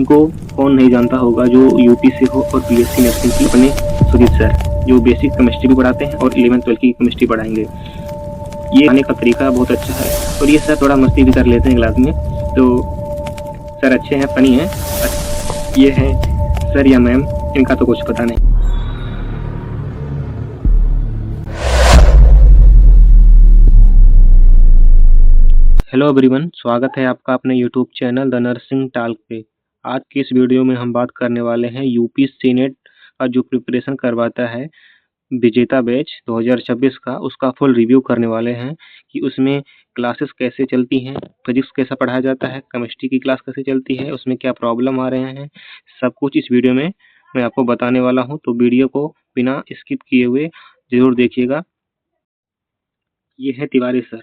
इनको कौन नहीं जानता होगा जो यूपी से हो और बीएससी नर्सिंग की अपने सुजीत सर, जो बेसिक केमिस्ट्री भी पढ़ाते हैं और 11th-12th की केमिस्ट्री पढ़ाएंगे। ये आने का तरीका बहुत अच्छा है और ये सर थोड़ा मस्ती भी कर लेते हैं क्लास में, तो सर अच्छे हैं, फनी हैं। ये हैं सर या मैम, इनका तो कुछ पता नहीं। हेलो एवरीवन, स्वागत है आपका अपने YouTube channel the nursing talk पे। आज की इस वीडियो में हम बात करने वाले हैं यूपी सीनेट का जो प्रिपरेशन करवाता है विजेता बैच 2026 का, उसका फुल रिव्यू करने वाले हैं कि उसमें क्लासेस कैसे चलती हैं, फिजिक्स कैसा पढ़ाया जाता है, केमिस्ट्री की क्लास कैसे चलती है, उसमें क्या प्रॉब्लम आ रहे हैं, सब कुछ इस वीडियो में मैं आपको बताने वाला हूँ। तो वीडियो को बिना स्किप किए हुए ज़रूर देखिएगा। ये है तिवारी सर,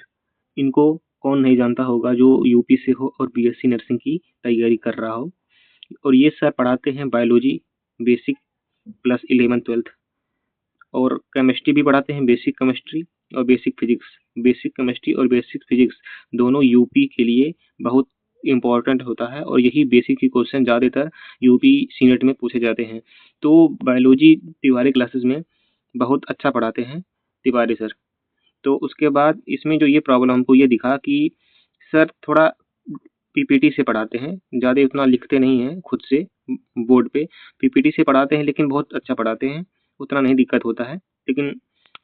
इनको कौन नहीं जानता होगा जो यूपी से हो और बीएससी नर्सिंग की तैयारी कर रहा हो। और ये सर पढ़ाते हैं बायोलॉजी बेसिक प्लस 11th-12th और केमिस्ट्री भी पढ़ाते हैं, बेसिक केमिस्ट्री और बेसिक फिजिक्स। बेसिक केमिस्ट्री और बेसिक फिजिक्स दोनों यूपी के लिए बहुत इम्पोर्टेंट होता है और यही बेसिक के क्वेश्चन ज़्यादातर यूपी सीनेट में पूछे जाते हैं। तो बायोलॉजी तिवारी क्लासेस में बहुत अच्छा पढ़ाते हैं तिवारी सर। तो उसके बाद इसमें जो ये प्रॉब्लम हमको ये दिखा कि सर थोड़ा पीपीटी से पढ़ाते हैं, ज़्यादा उतना लिखते नहीं हैं खुद से बोर्ड पे, पीपीटी से पढ़ाते हैं लेकिन बहुत अच्छा पढ़ाते हैं, उतना नहीं दिक्कत होता है। लेकिन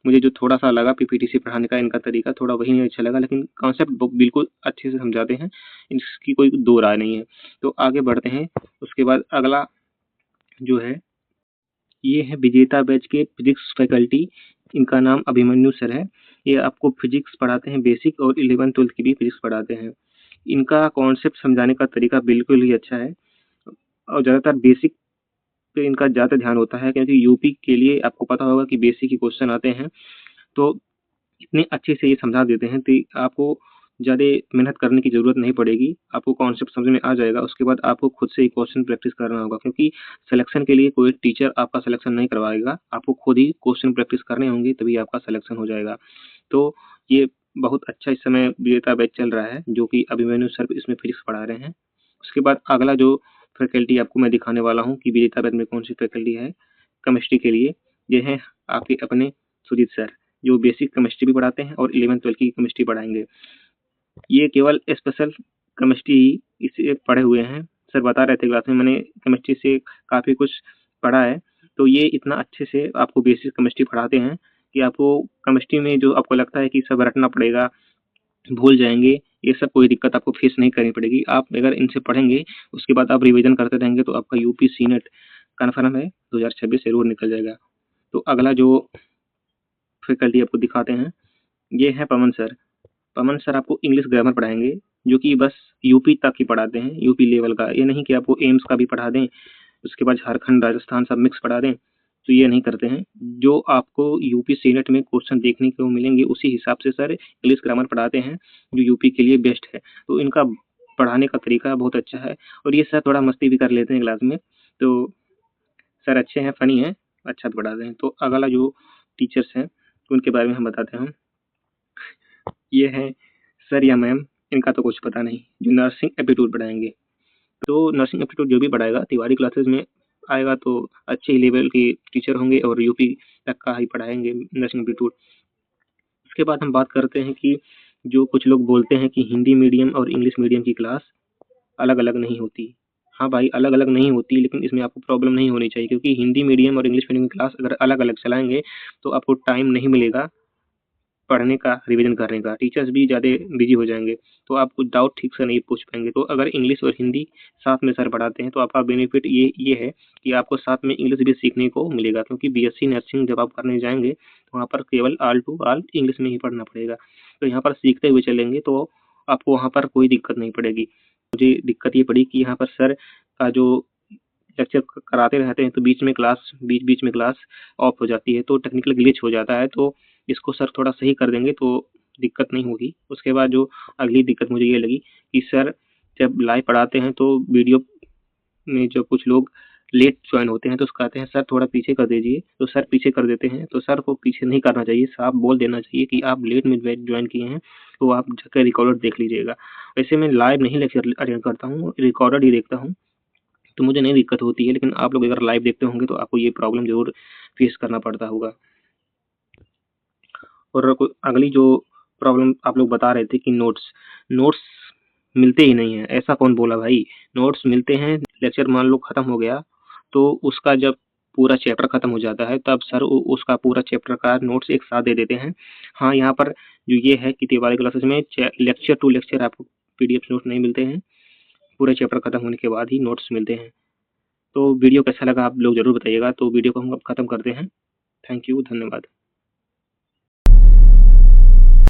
मुझे जो थोड़ा-सा लगा पीपीटी से पढ़ाने का इनका तरीका थोड़ा वही नहीं अच्छा लगा, लेकिन कॉन्सेप्ट बिल्कुल अच्छे से समझाते हैं, इसकी कोई दो राय नहीं है। तो आगे बढ़ते हैं। उसके बाद अगला जो है, ये है विजेता बैच के फिजिक्स फैकल्टी, इनका नाम अभिमन्यु सर है। ये आपको फिजिक्स पढ़ाते हैं बेसिक और 11th-12th की भी फिजिक्स पढ़ाते हैं। इनका कॉन्सेप्ट समझाने का तरीका बिल्कुल ही अच्छा है और ज़्यादातर बेसिक पे इनका ज़्यादा ध्यान होता है, क्योंकि यूपी के लिए आपको पता होगा कि बेसिक के क्वेश्चन आते हैं, तो इतने अच्छे से ये समझा देते हैं कि आपको ज़्यादा मेहनत करने की ज़रूरत नहीं पड़ेगी, आपको कॉन्सेप्ट समझ में आ जाएगा। उसके बाद आपको खुद से ही क्वेश्चन प्रैक्टिस करना होगा, क्योंकि सिलेक्शन के लिए कोई टीचर आपका सिलेक्शन नहीं करवाएगा, आपको खुद ही क्वेश्चन प्रैक्टिस करने होंगे तभी आपका सिलेक्शन हो जाएगा। तो ये बहुत अच्छा इस समय विजेता बैच चल रहा है, जो कि अभिमन्यु सर इसमें फिजिक्स पढ़ा रहे हैं। उसके बाद अगला जो फैकल्टी आपको मैं दिखाने वाला हूँ कि विजेता बैच में कौन सी फैकल्टी है केमिस्ट्री के लिए, ये हैं आपके अपने सुजीत सर, जो बेसिक केमिस्ट्री भी पढ़ाते हैं और 11th-12th की केमिस्ट्री पढ़ाएंगे। ये केवल स्पेशल केमिस्ट्री ही इसे पढ़े हुए हैं। सर बता रहे थे क्लास में, मैंने केमिस्ट्री से काफ़ी कुछ पढ़ा है, तो ये इतना अच्छे से आपको बेसिक केमिस्ट्री पढ़ाते हैं कि आपको केमिस्ट्री में जो आपको लगता है कि सब रटना पड़ेगा, भूल जाएँगे, ये सब कोई दिक्कत आपको फेस नहीं करनी पड़ेगी। आप अगर इनसे पढ़ेंगे, उसके बाद आप रिवीजन करते रहेंगे, तो आपका यूपी सीनेट कन्फर्म है 2026 ज़रूर निकल जाएगा। तो अगला जो फैकल्टी आपको दिखाते हैं, ये है पवन सर। पवन सर आपको इंग्लिश ग्रामर पढ़ाएंगे, जो कि बस यूपी तक ही पढ़ाते हैं, यूपी लेवल का। ये नहीं कि आपको एम्स का भी पढ़ा दें, उसके बाद झारखंड, राजस्थान सब मिक्स पढ़ा दें, तो ये नहीं करते हैं। जो आपको यूपी सीनेट में क्वेश्चन देखने को मिलेंगे, उसी हिसाब से सर इंग्लिश ग्रामर पढ़ाते हैं, जो यूपी के लिए बेस्ट है। तो इनका पढ़ाने का तरीका बहुत अच्छा है और ये सर थोड़ा मस्ती भी कर लेते हैं क्लास में, तो सर अच्छे हैं, फ़नी हैं, अच्छा पढ़ाते हैं। तो अगला जो टीचर्स हैं, उनके बारे में हम बताते हैं। ये हैं सर या मैम, इनका तो कुछ पता नहीं, जो नर्सिंग एप्टीट्यूड पढ़ाएंगे। तो नर्सिंग एप्टीट्यूड जो भी पढ़ाएगा तिवारी क्लासेस में आएगा, तो अच्छे ही लेवल के टीचर होंगे और यूपी तक का ही पढ़ाएंगे नर्सिंग एप्टीट्यूड। उसके बाद हम बात करते हैं कि जो कुछ लोग बोलते हैं कि हिंदी मीडियम और इंग्लिश मीडियम की क्लास अलग अलग नहीं होती। हाँ भाई, अलग अलग नहीं होती, लेकिन इसमें आपको प्रॉब्लम नहीं होनी चाहिए, क्योंकि हिंदी मीडियम और इंग्लिश मीडियम की क्लास अगर अलग अलग चलाएंगे तो आपको टाइम नहीं मिलेगा पढ़ने का, रिवीजन करने का, टीचर्स भी ज़्यादा बिजी हो जाएंगे, तो आप कुछ डाउट ठीक से नहीं पूछ पाएंगे। तो अगर इंग्लिश और हिंदी साथ में सर पढ़ाते हैं, तो आपका बेनिफिट ये है कि आपको साथ में इंग्लिश भी सीखने को मिलेगा, क्योंकि बीएससी नर्सिंग जब आप करने जाएंगे तो वहाँ पर केवल ऑल टू ऑल इंग्लिश में ही पढ़ना पड़ेगा। तो यहाँ पर सीखते हुए चलेंगे तो आपको वहाँ पर कोई दिक्कत नहीं पड़ेगी। मुझे दिक्कत ये पड़ी कि यहाँ पर सर का जो लेक्चर कराते रहते हैं, तो बीच में क्लास ऑफ हो जाती है, तो टेक्निकल ग्लिच हो जाता है। तो इसको सर थोड़ा सही कर देंगे तो दिक्कत नहीं होगी। उसके बाद जो अगली दिक्कत मुझे ये लगी कि सर जब लाइव पढ़ाते हैं तो वीडियो में जो कुछ लोग लेट ज्वाइन होते हैं, तो उसको कहते हैं सर थोड़ा पीछे कर दीजिए, तो सर पीछे कर देते हैं। तो सर को पीछे नहीं करना चाहिए, साफ बोल देना चाहिए कि आप लेट में ज्वाइन किए हैं, तो आप जाकर रिकॉर्डेड देख लीजिएगा। वैसे मैं लाइव नहीं लेक्चर अटेंड करता हूँ, रिकॉर्डेड ही देखता हूँ, तो मुझे नहीं दिक्कत होती है, लेकिन आप लोग अगर लाइव देखते होंगे तो आपको ये प्रॉब्लम ज़रूर फेस करना पड़ता होगा। और अगली जो प्रॉब्लम आप लोग बता रहे थे कि नोट्स मिलते ही नहीं हैं, ऐसा कौन बोला भाई? नोट्स मिलते हैं, लेक्चर मान लो खत्म हो गया तो उसका जब पूरा चैप्टर खत्म हो जाता है तब सर उसका पूरा चैप्टर का नोट्स एक साथ दे देते हैं। हाँ, यहाँ पर जो ये है कि तिवारी क्लासेस में लेक्चर टू लेक्चर आपको पीडीएफ नोट्स नहीं मिलते हैं, पूरे चैप्टर खत्म होने के बाद ही नोट्स मिलते हैं। तो वीडियो कैसा लगा आप लोग ज़रूर बताइएगा। तो वीडियो को हम अब खत्म करते हैं। थैंक यू, धन्यवाद।